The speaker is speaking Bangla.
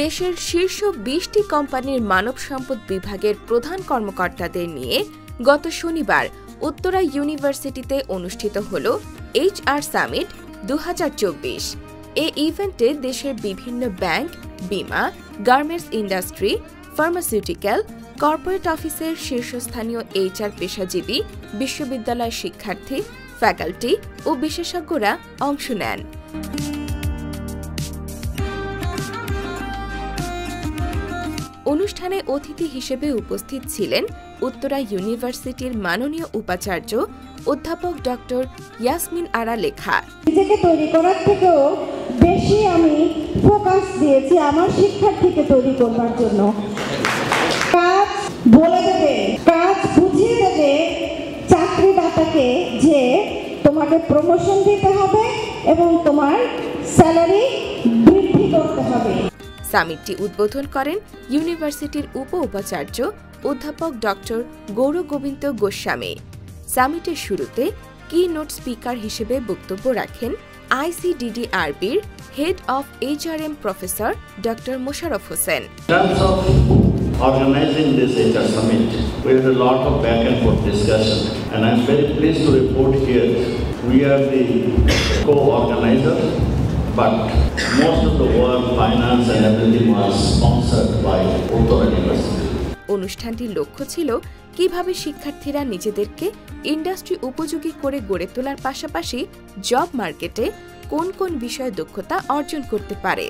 দেশের শীর্ষ 20টি কোম্পানির মানব সম্পদ বিভাগের প্রধান কর্মকর্তাদের নিয়ে গত শনিবার উত্তরা ইউনিভার্সিটিতে অনুষ্ঠিত হল HR সামিট 2024। এই ইভেন্টে দেশের বিভিন্ন ব্যাংক, বীমা, গার্মেন্টস ইন্ডাস্ট্রি, ফার্মাসিউটিক্যাল, কর্পোরেট অফিসের শীর্ষস্থানীয় HR পেশাজীবী, বিশ্ববিদ্যালয় শিক্ষার্থী, ফ্যাকাল্টি ও বিশেষজ্ঞরা অংশ নেন। অনুষ্ঠানে অতিথি হিসেবে উপস্থিত ছিলেন উত্তরা ইউনিভার্সিটির মাননীয় উপাচার্য অধ্যাপক ডক্টর ইয়াসমিন আরা লেখা। নিজেকে তৈরি করার থেকেও বেশি আমি ফোকাস দিয়েছি আমার শিক্ষার্থীকে তৈরি করবার জন্য। কাজ বলে দেবে, কাজ বুঝিয়ে দেবে চাকরিদাতাকে যে তোমাকে প্রমোশন দিতে হবে এবং তোমার স্যালারি বৃদ্ধি করতে হবে। সামিটটি উদ্বোধন করেন ইউনিভার্সিটির উপ-উপাচার্য অধ্যাপক ডক্টর গৌরগোবিন্দ গোস্বামী। সামিটের শুরুতে কি নোট স্পিকার হিসেবে বক্তব্য রাখেন ICDDRB'র head of HRM professor doctor Mosharraf Hossain. Organizing this HR summit, we had a lot of back and forth discussion, and I'm very pleased to report here we are the co-organizer, but most of the work, finance and everything was sponsored by Uttara University. অনুষ্ঠানটির লক্ষ্য ছিল কিভাবে শিক্ষার্থীরা নিজেদেরকে ইন্ডাস্ট্রি উপযোগী করে গড়ে তোলার পাশাপাশি জব মার্কেটে কোন কোন বিষয়ে দক্ষতা অর্জন করতে পারে।